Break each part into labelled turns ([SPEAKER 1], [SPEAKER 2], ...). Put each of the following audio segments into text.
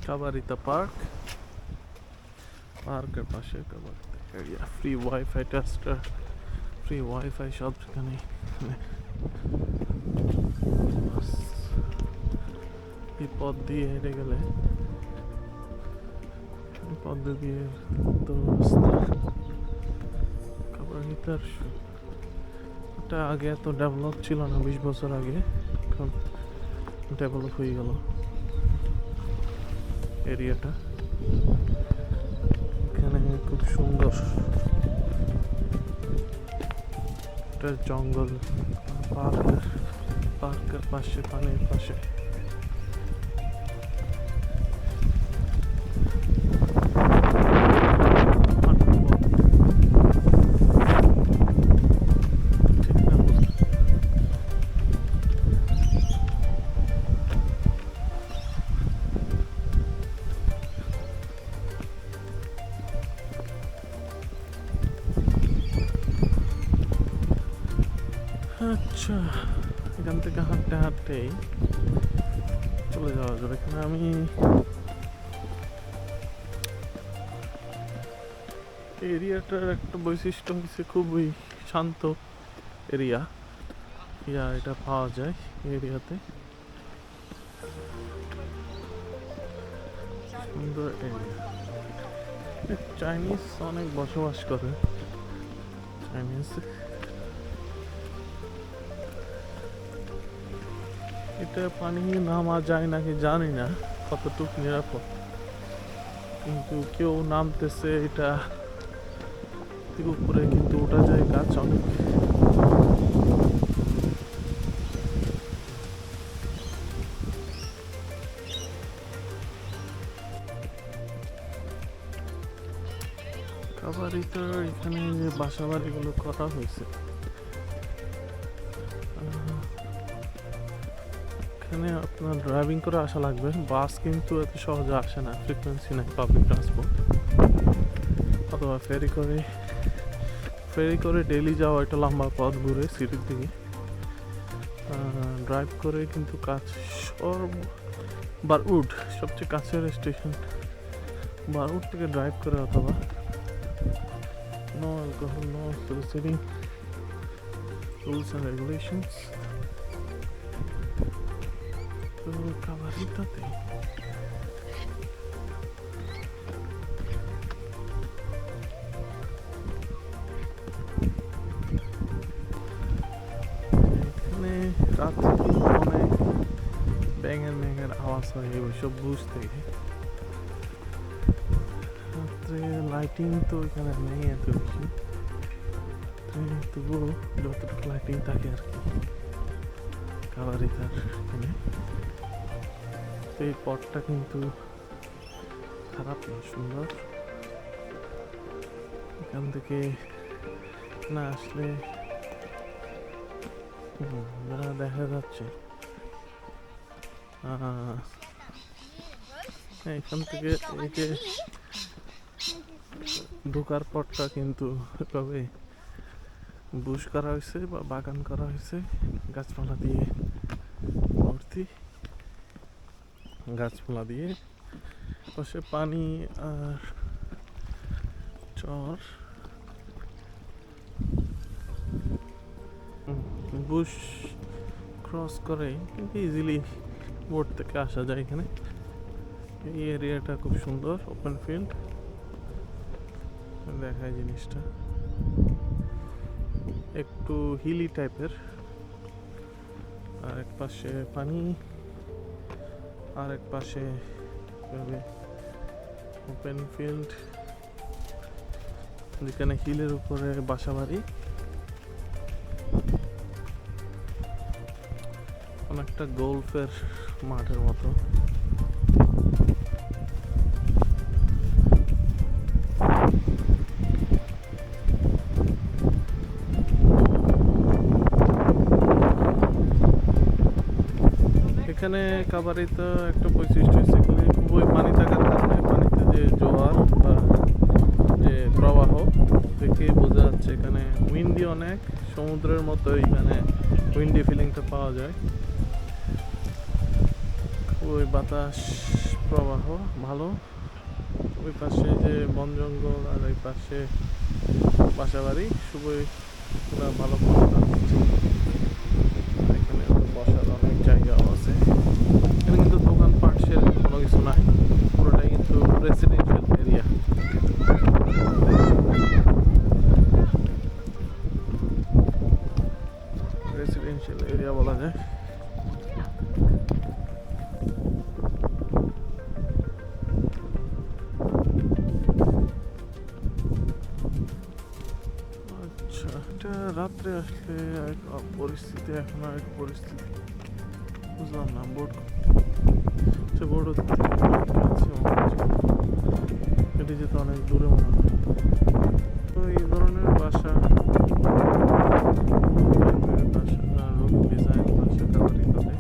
[SPEAKER 1] কাবারিতা পার্কের পাশে Cabarita area, free wifi টেস্টার, ফ্রি ওয়াইফাই সব সেখানে। এই পথ দিয়ে হেঁটে গেলে পথ দিয়ে তো রাস্তা কাবারিতার। এটা আগে এত ডেভেলপ ছিল না, 20 বছর আগে, এখন ডেভেলপ হয়ে গেল এরিয়াটা। এখানে খুব সুন্দর একটা জঙ্গল, পার্কের পাশে, পানির পাশে। আচ্ছা, এখান থেকে হাঁটতে হাঁটতেই চলে যাওয়া যাবে। এখানে আমি এরিয়াটার একটা বৈশিষ্ট্য হচ্ছে খুবই শান্ত এরিয়া, এটা পাওয়া যায় এরিয়াতে। সুন্দর এরিয়া। চাইনিজ অনেক বসবাস করে, চাইনিজ। এটা পানি নামা যায় নাকি জানি না কতটুকু নিরাপদ, কিন্তু কেউ নামতেছে। এটা উপরে কিন্তু ওঠা যায়, গাছ অনেক। কাবারিতার এখানে যে বাসা বাড়িগুলো করা হয়েছে, এখানে আপনার ড্রাইভিং করে আসা লাগবে। বাস কিন্তু এত সহজে আসে না, ফ্রিকোয়েন্সি নাই পাবলিক ট্রান্সপোর্ট। অথবা ফেরি করে ডেলি যাওয়া, একটা লম্বা পথ ঘুরে সিটির দিকে ড্রাইভ করে কিন্তু কাজ। বারউড সবচেয়ে কাছের স্টেশন, বারউড থেকে ড্রাইভ করে, অথবা no alcohol, no soliciting, rules and regulations. তো কাবারিতাতে এখানে রাত্রে অনেক ব্যাঙের আওয়াজ হয়, ওইসব বুঝ থেকে। রাত্রে লাইটিং তো এখানে নেই এত বেশি, তবুও যতটুকু লাইটিং থাকে আর কি কাবারিতার এখানে। এই পথটা কিন্তু খারাপ না, সুন্দর। এখান থেকে না আসলে দেখা যাচ্ছে এখান থেকে এই যে ঢোকার পথটা কিন্তু এভাবে বুশ করা হয়েছে বা বাগান করা হয়েছে, গাছপালা দিয়ে ভর্তি, গাছপালা দিয়ে। পাশে পানি আর চর, বুশ ক্রস করে কিন্তু ইজিলি বোট থেকে আসা যায় এখানে। এই এরিয়াটা খুব সুন্দর, ওপেন ফিল্ড দেখায় জিনিসটা, একটু হিলি টাইপের। আর এক পাশে পানি, আর এক পাশে ওপেন ফিল্ড, যেখানে হিলের উপরে বাসা বাড়ি। অনেকটা গোল্ফের মাঠের মতো। এখানে কাবারিতে একটা বৈশিষ্ট্য হচ্ছে, এখানে খুবই পানি থাকার কারণে পানিতে যে জোয়ার বা যে প্রবাহ দেখে বোঝা যাচ্ছে এখানে উইন্ডি অনেক, সমুদ্রের মতো এখানে উইন্ডি ফিলিংটা পাওয়া যায়। ওই বাতাস প্রবাহ ভালো। ওই পাশে যে বন জঙ্গল আর এই পাশে বাসাবাড়ি খুবই ভালো কন্ট্রাস্ট। আর এখানে বসার অনেক জায়গাও আছে। এখানে কিন্তু দোকানপাট সেরকম কোনো কিছু নাই, পুরোটাই কিন্তু রেসিডেন্সিয়াল এরিয়া। রেসিডেন্সিয়াল এরিয়া বলা যায়। আচ্ছা, এটা রাত্রে আসলে এক পরিস্থিতি, এখন আর এক পরিস্থিতি বুঝলাম না। বোর্ড আচ্ছা, বোর্ড এটি যেতে অনেক দূরে মনে হয়। তো এই ধরনের বাসা রুম ডিজাইন বাসা কালারই তবে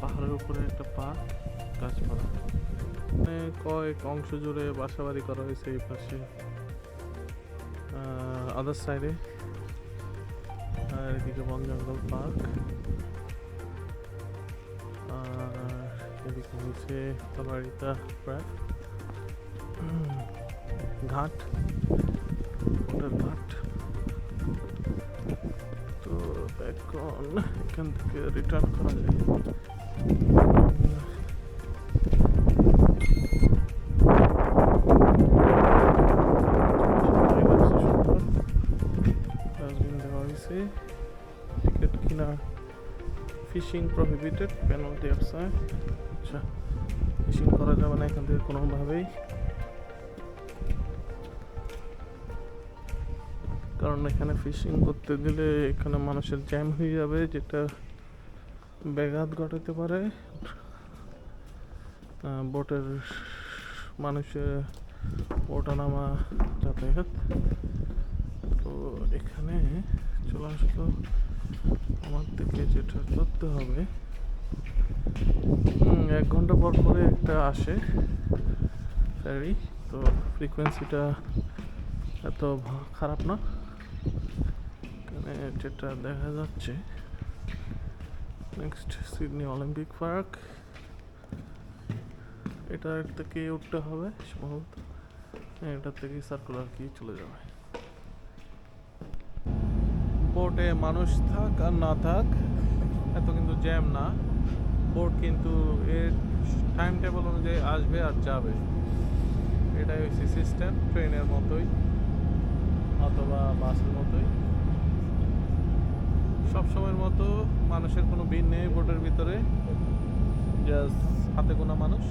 [SPEAKER 1] পাহাড়ের উপরে একটা পার্ক, গাছপালা, মানে কয়েক অংশ জুড়ে বাসা বাড়ি করা হয়েছে। এই পাশে আদার সাইডে, আর এদিকে বন জঙ্গল পার্ক, আর এদিকে হচ্ছে তলারিতা প্রায় ঘাট, ওটার ঘাট। তো এখন এখান থেকে রিটার্ন করা যায়। টিকিট কিনা ফিশিং প্রহিবিটেড, পেনাল্টি অফসাইড। আচ্ছা, ফিশিং করা যাবে না এখান থেকে কোনোভাবেই, কারণ এখানে ফিশিং করতে গেলে এখানে মানুষের জ্যাম হয়ে যাবে, যেটা ব্যাঘাত ঘটাতে পারে বোটের মানুষের ওঠানামা যাতায়াত। তো এখানে চলে আসলো আমার থেকে যেটা করতে হবে, 1 ঘন্টা পর পরে একটা আসে ফেরি। তো ফ্রিকোয়েন্সিটা এত খারাপ না। এখানে যেটা দেখা যাচ্ছে, নেক্সট সিডনি অলিম্পিক পার্ক, এটা থেকে উঠতে হবে সম্ভবত, এটা থেকে সার্কুলার কি চলে যাবে। বোটে মানুষ থাক আর না থাক, এত কিন্তু জ্যাম না। বোট কিন্তু এর টাইম টেবিল অনুযায়ী আসবে আর যাবে, এটাই হচ্ছে সিস্টেম, ট্রেনের মতোই অথবা বাসের মতোই। সবসময়ের মতো মানুষের কোনো ভিড় নেই বোটের ভিতরে, জাস্ট হাতে গোনা মানুষ,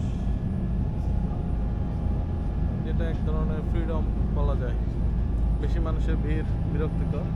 [SPEAKER 1] যেটা এক ধরনের ফ্রিডম বলা যায়। বেশি মানুষের ভিড় বিরক্তিকর।